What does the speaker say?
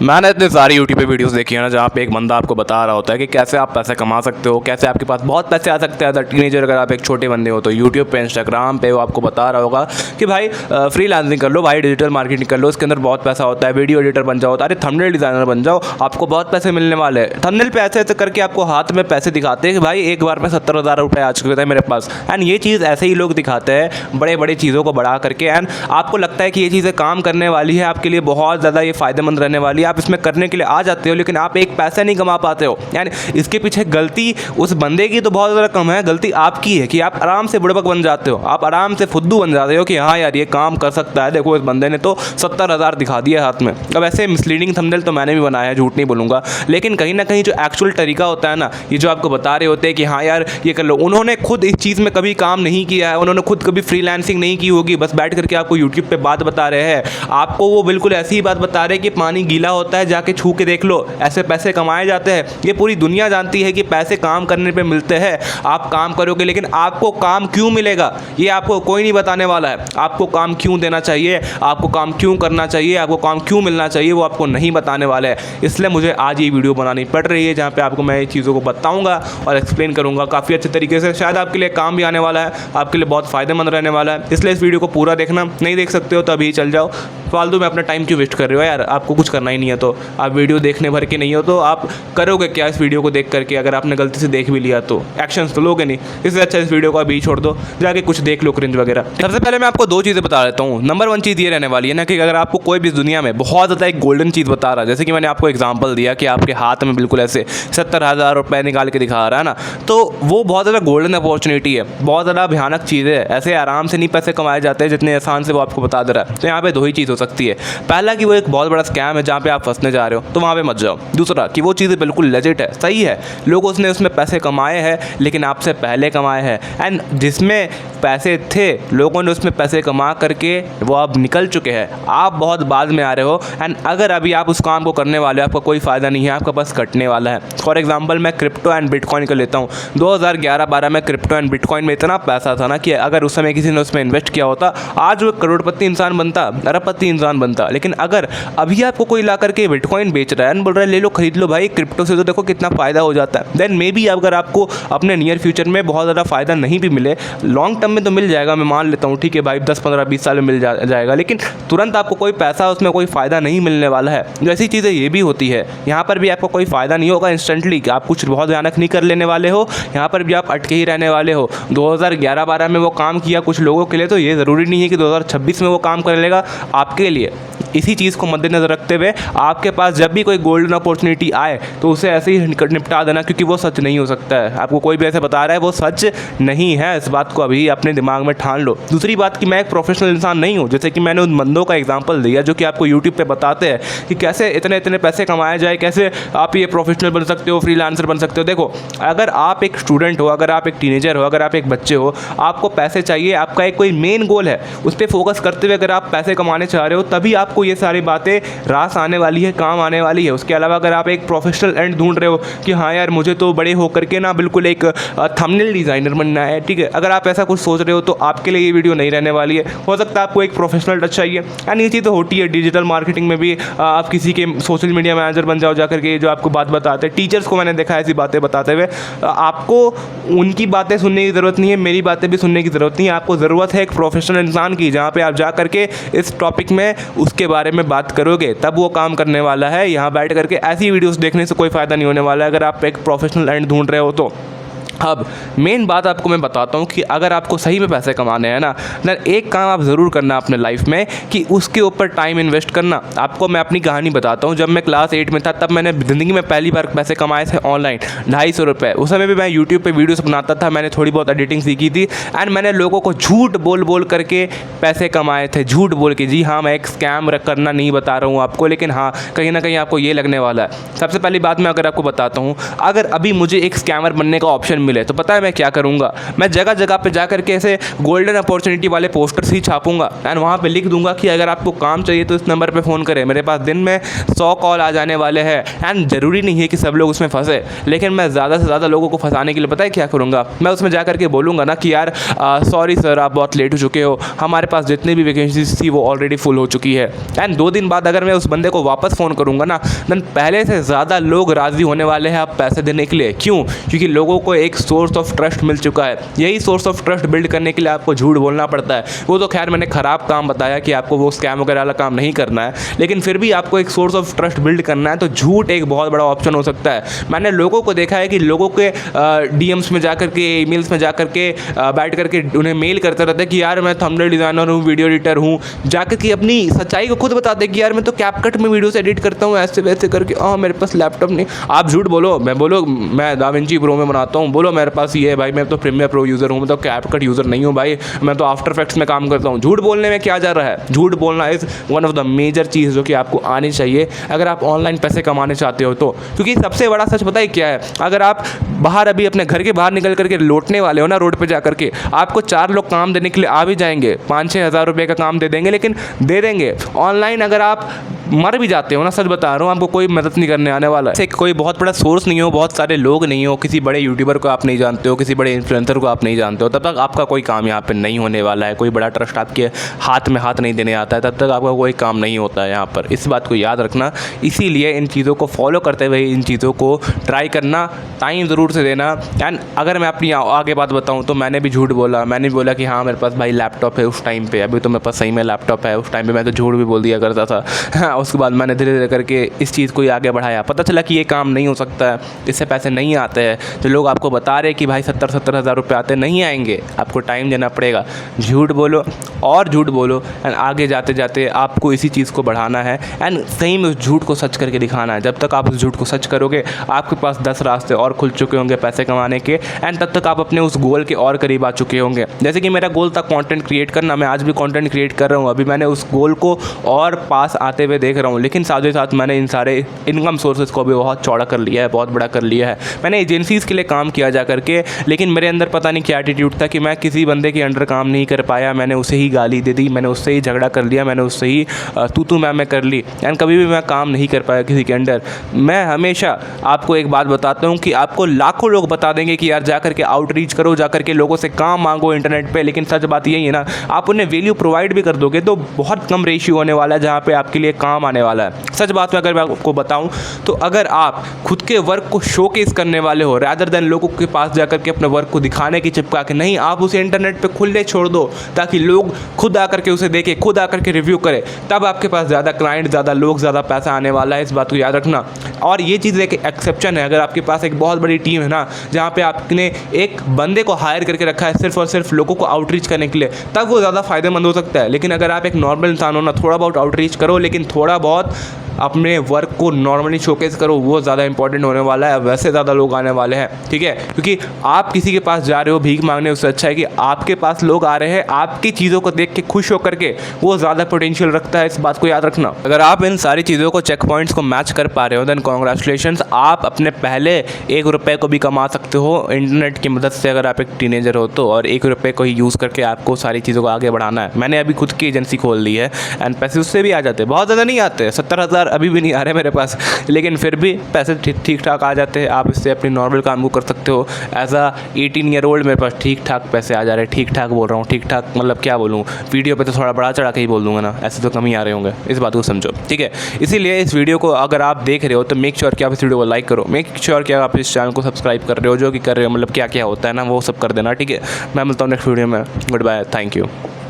मैंने इतने सारी यूट्यूब पे वीडियोस देखी है ना, जहाँ पे एक बंदा आपको बता रहा होता है कि कैसे आप पैसे कमा सकते हो, कैसे आपके पास बहुत पैसे आ सकते हैं एज अ टीनेजर। अगर आप एक छोटे बंदे हो तो यूट्यूब पे, इंस्टाग्राम पे वो आपको बता रहा होगा कि भाई फ्रीलांसिंग कर लो, भाई डिजिटल मार्केटिंग कर लो, इसके अंदर बहुत पैसा होता है, वीडियो एडिटर बन जाओ, अरे थंबनेल डिज़ाइनर बन जाओ, आपको बहुत पैसे मिलने वाले हैं। थंबनेल पे ऐसे ऐसे करके आपको हाथ में पैसे दिखाते हैं कि भाई एक बार में 70,000 रुपये आ चुके थे मेरे पास। एंड ये चीज़ ऐसे ही लोग दिखाते हैं बड़े बड़े चीज़ों को बढ़ा करके। एंड आपको लगता है कि ये चीज़ें काम करने वाली है, आपके लिए बहुत ज़्यादा ये फ़ायदेमंद रहने वाली है, आप इसमें करने के लिए आ जाते हो, लेकिन आप एक पैसा नहीं कमा पाते हो। यानी इसके पीछे गलती उस बंदे की तो बहुत ज़्यादा कम है, गलती आपकी है कि आप आराम से बुड़बक बन जाते हो, आप आराम से फुद्दू बन जाते हो कि हाँ यार ये काम कर सकता है, देखो इस बंदे ने तो 70,000 दिखा दिया हाथ में। अब ऐसे मिसलीडिंग थंबनेल तो मैंने भी बनाया है, झूठ नहीं बोलूँगा, लेकिन कहीं ना कहीं जो एक्चुअल तरीका होता है ना, ये जो आपको बता रहे होते हैं कि हाँ यार ये कर लो, उन्होंने खुद इस चीज़ में कभी काम नहीं किया है, उन्होंने खुद कभी फ्रीलांसिंग नहीं की होगी, बस बैठ करके आपको यूट्यूब पे बात बता रहे हैं। आपको वो बिल्कुल ऐसी ही बात बता रहे हैं कि पानी गीला होता है, जाके छू के देख लो, ऐसे पैसे कमाए जाते हैं। ये पूरी दुनिया जानती है कि पैसे काम करने पे मिलते हैं, आप काम करोगे, लेकिन आपको काम क्यों मिलेगा ये आपको कोई नहीं बताने वाला है। आपको काम क्यों देना चाहिए, आपको काम क्यों करना चाहिए, आपको काम क्यों मिलना चाहिए, वो आपको नहीं बताने वाला है। इसलिए मुझे आज ये वीडियो बनानी पड़ रही है, जहाँ पे आपको मैं ये चीज़ों को बताऊंगा और एक्सप्लेन करूंगा काफ़ी अच्छे तरीके से। शायद आपके लिए काम भी आने वाला है, आपके लिए बहुत फ़ायदेमंद रहने वाला है। इसलिए इस वीडियो को पूरा देखना, नहीं देख सकते हो तो अभी चल जाओ, फालतू में अपना टाइम क्यों वेस्ट कर रहे हो यार। आपको कुछ करना ही नहीं है तो आप वीडियो देखने भर के नहीं हो तो आप करोगे क्या इस वीडियो को देख करके? अगर आपने गलती से देख भी लिया तो एक्शंस तो लोगे नहीं। इससे अच्छा इस वीडियो को अभी छोड़ दो, जाके कुछ देख लो क्रिंज वगैरह। सबसे पहले मैं आपको दो चीज़ें बता देता हूँ। नंबर 1 चीज़ ये रहने वाली है ना कि अगर आपको कोई भी इस दुनिया में बहुत ज़्यादा एक गोल्डन चीज़ बता रहा है, जैसे कि मैंने आपको एग्जाम्पल दिया कि आपके हाथ में बिल्कुल ऐसे 70,000 रुपये निकाल के दिखा रहा है ना, तो वो बहुत ज़्यादा गोल्डन अपॉर्चुनिटी है, बहुत ज़्यादा भयानक चीज़ है। ऐसे आराम से नहीं पैसे कमाए जाते हैं जितने आसान से वो आपको बता दे रहा है। तो यहाँ पे दो ही चीज़ हो सकती है, पहला कि वो एक बहुत बड़ा स्कैम है जहाँ पे आप फंसने जा रहे हो, तो वहाँ पे मत जाओ। दूसरा कि वो चीज़ें बिल्कुल लेजिट है, सही है, लोगों ने उसमें पैसे कमाए हैं, लेकिन आपसे पहले कमाए हैं। एंड जिसमें पैसे थे, लोगों ने उसमें पैसे कमा करके वो अब निकल चुके हैं, आप बहुत बाद में आ रहे हो। एंड अगर अभी आप उस काम को करने वाले हो, आपका कोई फ़ायदा नहीं है, आपका बस कटने वाला है। फॉर एग्जाम्पल मैं क्रिप्टो एंड बिटकॉइन का लेता हूँ। 2011-12 में क्रिप्टो एंड बिटकॉइन में इतना पैसा था ना कि अगर उस समय किसी ने उसमें इन्वेस्ट किया होता, आज वो करोड़पति इंसान बनता, अरबपति इंसान बनता। लेकिन अगर अभी आपको कोई ला करके बिटकॉइन बेच रहा है, बोल रहा है ले लो खरीद लो भाई, क्रिप्टो से तो देखो कितना फ़ायदा हो जाता है, देन मे बी अगर आपको अपने नियर फ्यूचर में बहुत ज़्यादा फ़ायदा नहीं भी मिले, लॉन्ग टर्म में तो मिल जाएगा, मैं मान लेता हूँ, ठीक है भाई 10, 15, 20 साल में मिल जाएगा, लेकिन तुरंत आपको कोई पैसा उसमें कोई फ़ायदा नहीं मिलने वाला है। जो ऐसी चीज़ें ये भी होती है, यहाँ पर भी आपको कोई फ़ायदा नहीं होगा इंस्टेंटली कि आप कुछ बहुत भयानक नहीं कर लेने वाले हो, यहाँ पर भी आप अटके ही रहने वाले हो। 2011-12 में वो काम किया कुछ लोगों के लिए, तो ये ज़रूरी नहीं है कि 2026 में वो काम कर लेगा आपके लिए। इसी चीज़ को मद्देनजर रखते हुए आपके पास जब भी कोई गोल्डन अपॉर्चुनिटी आए तो उसे ऐसे ही निपटा देना, क्योंकि वो सच नहीं हो सकता है। आपको कोई भी ऐसे बता रहा है वो सच नहीं है, इस बात को अभी अपने दिमाग में ठान लो। दूसरी बात कि मैं एक प्रोफेशनल इंसान नहीं हूँ, जैसे कि मैंने उन बंदों का एग्जाम्पल दिया जो कि आपको यूट्यूब पे बताते हैं कि कैसे इतने इतने पैसे कमाए जाए, कैसे आप ये प्रोफेशनल बन सकते हो, फ्रीलांसर बन सकते हो। देखो, अगर आप एक स्टूडेंट हो, अगर आप एक टीनेजर हो, अगर आप एक बच्चे हो, आपको पैसे चाहिए, आपका एक कोई मेन गोल है, उस पर फोकस करते हुए अगर आप पैसे कमाने चाह रहे हो, तभी आपको ये सारी बातें रास आने वाली है, काम आने वाली है। उसके अलावा अगर आप एक प्रोफेशनल एंड ढूंढ रहे हो कि हाँ यार मुझे तो बड़े होकर के ना बिल्कुल एक थंबनेल डिज़ाइनर बनना है, ठीक है, अगर आप ऐसा कुछ सोच रहे हो तो आपके लिए ये वीडियो नहीं रहने वाली है। हो सकता है आपको एक प्रोफेशनल टच चाहिए, एंड ये चीज़ तो होती है डिजिटल मार्केटिंग में भी। आप किसी के सोशल मीडिया मैनेजर बन जाओ जाकर के, जो आपको बात बताते हैं, टीचर्स को मैंने देखा है ऐसी बातें बताते हुए। आपको उनकी बातें सुनने की ज़रूरत नहीं है, मेरी बातें भी सुनने की ज़रूरत नहीं है। आपको ज़रूरत है एक प्रोफेशनल इंसान की, जहाँ पे आप जा करके इस टॉपिक में उसके बारे में बात करोगे, तब वो काम करने वाला है। यहाँ बैठ करके ऐसी वीडियोस देखने से कोई फ़ायदा नहीं होने वाला है, अगर आप एक प्रोफेशनल एंड ढूंढ रहे हो तो। अब मेन बात आपको मैं बताता हूँ कि अगर आपको सही में पैसे कमाने हैं ना, एक काम आप ज़रूर करना अपने लाइफ में कि उसके ऊपर टाइम इन्वेस्ट करना। आपको मैं अपनी कहानी बताता हूँ। जब मैं क्लास 8 में था, तब मैंने ज़िंदगी में पहली बार पैसे कमाए थे ऑनलाइन, 250 रुपये। उस समय भी मैं यूट्यूब पे वीडियोस बनाता था, मैंने थोड़ी बहुत एडिटिंग सीखी थी, एंड मैंने लोगों को झूठ बोल करके पैसे कमाए थे, झूठ बोल के। जी हाँ, मैं एक स्कैम करना नहीं बता रहा हूँ आपको, लेकिन हाँ कहीं ना कहीं आपको ये लगने वाला है। सबसे पहली बात मैं अगर आपको बताता हूँ, अगर अभी मुझे एक स्कैमर बनने का ऑप्शन मिल मिले तो पता है मैं क्या करूँगा, मैं जगह जगह पे जा करके ऐसे गोल्डन अपॉर्चुनिटी वाले पोस्टर्स ही छापूंगा एंड वहाँ पे लिख दूंगा कि अगर आपको काम चाहिए तो इस नंबर पे फ़ोन करें। मेरे पास दिन में 100 कॉल आ जाने वाले हैं एंड ज़रूरी नहीं है कि सब लोग उसमें फंसे, लेकिन मैं ज़्यादा से ज़्यादा लोगों को फंसाने के लिए पता है क्या करूँगा, मैं उसमें जा करके बोलूँगा ना कि यार सॉरी सर आप बहुत लेट हो चुके हो, हमारे पास जितनी भी वैकेंसीज थी वो ऑलरेडी फुल हो चुकी है। एंड 2 दिन बाद अगर मैं उस बंदे को वापस फ़ोन करूँगा ना, देन पहले से ज़्यादा लोग राज़ी होने वाले हैं आप पैसे देने के लिए। क्यों? क्योंकि लोगों को एक सोर्स ऑफ ट्रस्ट मिल चुका है। यही सोर्स ऑफ ट्रस्ट बिल्ड करने के लिए आपको झूठ बोलना पड़ता है। वो तो खैर मैंने ख़राब काम बताया कि आपको वो स्कैम वगैरह वाला काम नहीं करना है, लेकिन फिर भी आपको एक सोर्स ऑफ ट्रस्ट बिल्ड करना है तो झूठ एक बहुत बड़ा ऑप्शन हो सकता है। मैंने लोगों को देखा है कि लोगों के डीएम्स में जाकर के, ईमेल्स में जाकर के बैठ करके उन्हें मेल करते रहते हैं कि यार मैं थंबनेल डिज़ाइनर हूँ, वीडियो एडिटर हूँ, जाकर के अपनी सच्चाई को खुद बताते कि यार मैं तो कैपकट में वीडियोस एडिट करता हूँ ऐसे वैसे करके, मेरे पास लैपटॉप नहीं। आप झूठ बोलो, मैं दाविंची प्रो में बनाता हूँ, बोलो मेरे पास ये है भाई, मैं तो प्रीमियर प्रो यूज़र हूँ, मैं तो कैपकट यूज़र नहीं हूँ भाई, मैं तो आफ्टर इफेक्ट्स में काम करता हूँ। झूठ बोलने में क्या जा रहा है? झूठ बोलना is one of the major चीज़ जो कि आपको आनी चाहिए अगर आप ऑनलाइन पैसे कमाने चाहते हो तो। क्योंकि सबसे बड़ा सच पता है क्या है, अगर आप बाहर अभी अपने घर के बाहर निकल करके लौटने वाले हो ना रोड पे जा करके, आपको 4 लोग काम देने के लिए आ भी जाएंगे, 5-6 हज़ार रुपये का काम दे देंगे, लेकिन दे देंगे। ऑनलाइन अगर आप मर भी जाते हो ना, सच बता रहा हूँ, आपको कोई मदद नहीं करने आने वाला है। कोई बहुत बड़ा सोर्स नहीं हो, बहुत सारे लोग नहीं हो, किसी बड़े यूट्यूबर को आप नहीं जानते हो, किसी बड़े इन्फ्लुएंसर को आप नहीं जानते हो, तब तक आपका कोई काम यहाँ पे नहीं होने वाला है। कोई बड़ा ट्रस्ट आपके हाथ में हाथ नहीं देने आता है, तब तक आपका कोई काम नहीं होता है यहाँ पर। इस बात को याद रखना। इसीलिए इन चीज़ों को फॉलो करते हुए इन चीज़ों को ट्राई करना, टाइम ज़रूर से देना। एंड अगर मैं अपनी आगे बात बताऊँ तो मैंने भी झूठ बोला, मैंने भी बोला कि हाँ मेरे पास भाई लैपटॉप है उस टाइम पे, अभी तो मेरे पास सही में लैपटॉप है, उस टाइम पे मैं तो झूठ भी बोल दिया करता था। हाँ, उसके बाद मैंने धीरे धीरे करके इस चीज़ को आगे बढ़ाया, पता चला कि ये काम नहीं हो सकता है, इससे पैसे नहीं आते हैं। जो लोग आपको बता रहे कि भाई 70-70 हज़ार रुपये आते, नहीं आएंगे, आपको टाइम देना पड़ेगा। झूठ बोलो और झूठ बोलो एंड आगे जाते जाते आपको इसी चीज़ को बढ़ाना है एंड सही में उस झूठ को सच करके दिखाना है। जब तक आप उस झूठ को सच करोगे, आपके पास 10 रास्ते और खुल चुके होंगे पैसे कमाने के एंड तब तक आप अपने उस गोल के और करीब आ चुके होंगे। जैसे कि मेरा गोल था कंटेंट क्रिएट करना, मैं आज भी कंटेंट क्रिएट कर रहा हूँ, अभी मैंने उस गोल को और पास आते हुए देख रहा हूँ, लेकिन साथ ही साथ मैंने इन सारे इनकम सोर्सेज को भी बहुत चौड़ा कर लिया है, बहुत बड़ा कर लिया है। मैंने एजेंसीज़ के लिए काम किया जा करके, लेकिन मेरे अंदर पता नहीं क्या एटीट्यूड था कि मैं किसी बंदे के अंडर काम नहीं कर पाया, मैंने उसे ही गाली दे दी, मैंने उससे ही झगड़ा कर लिया, मैंने उससे ही तू मैं कर ली एंड कभी भी मैं काम नहीं कर पाया किसी के अंडर। मैं हमेशा आपको एक बात बताता हूँ कि आपको लाखों लोग बता देंगे कि यार जा करके आउटरीच करो, जा करके लोगों से काम मांगो इंटरनेट पे, लेकिन सच बात यही है ना, आप उन्हें वैल्यू प्रोवाइड भी कर दोगे तो बहुत कम रेशियो होने वाला है जहाँ पे आपके लिए काम आने वाला है। सच बात में अगर मैं आपको बताऊँ तो अगर आप खुद के वर्क को शोकेस करने वाले हो रादर देन लोगों के पास जाकर के अपने वर्क को दिखाने की चिपका के, नहीं, आप उसे इंटरनेट पे खुले छोड़ दो ताकि लोग खुद आकर के उसे देखें, खुद आकर के रिव्यू करें, तब आपके पास ज़्यादा क्लाइंट, ज़्यादा लोग, ज़्यादा पैसा आने वाला है। इस बात को याद रखना। और ये चीज़ एक एक्सेप्शन है, अगर आपके पास एक बहुत बड़ी टीम है ना जहाँ पे आपने एक बंदे को हायर करके रखा है सिर्फ और सिर्फ लोगों को आउटरीच करने के लिए, तब वो ज़्यादा फायदेमंद हो सकता है। लेकिन अगर आप एक नॉर्मल इंसान हो ना, थोड़ा बहुत आउटरीच करो, लेकिन थोड़ा बहुत अपने वर्क को नॉर्मली शोकेस करो, वो ज़्यादा इंपॉर्टेंट होने वाला है। वैसे ज़्यादा लोग आने वाले हैं, ठीक है, क्योंकि आप किसी के पास जा रहे हो भीख मांगने, उससे अच्छा है कि आपके पास लोग आ रहे हैं आपकी चीज़ों को देख के खुश होकर के, वो ज़्यादा पोटेंशियल रखता है। इस बात को याद रखना। अगर आप इन सारी चीज़ों को, चेक पॉइंट्स को मैच कर पा रहे हो, देन कॉन्ग्रेचुलेशंस, आप अपने पहले 1 रुपये को भी कमा सकते हो इंटरनेट की मदद से। अगर आप एक टीनेजर हो तो, और 1 रुपये को ही यूज़ करके आपको सारी चीज़ों को आगे बढ़ाना है। मैंने अभी खुद की एजेंसी खोल ली है एंड पैसे उससे भी आ जाते हैं, बहुत ज़्यादा नहीं आते, 70,000 अभी भी नहीं आ रहे मेरे पास, लेकिन फिर भी पैसे ठीक ठाक आ जाते हैं। आप इससे अपनी नॉर्मल काम को कर सकते हो। एज अ 18 ईयर ओल्ड मेरे पास ठीक ठाक पैसे आ जा रहे हैं। ठीक ठाक बोल रहा हूँ, ठीक ठाक मतलब क्या बोलूँ, वीडियो पे तो थोड़ा बड़ा चढ़ा के ही बोल दूँगा ना, ऐसे तो कम ही आ रहे होंगे, इस बात को समझो, ठीक है। इसीलिए इस वीडियो को अगर आप देख रहे हो तो मेक श्योर कि आप इस वीडियो को लाइक करो, मेक श्योर कि आप इस चैनल को सब्सक्राइब कर रहे हो, जो कि कर रहे हो, मतलब क्या क्या होता है ना वो सब कर देना, ठीक है। मैं मिलता हूँ नेक्स्ट वीडियो में। Goodbye, thank you.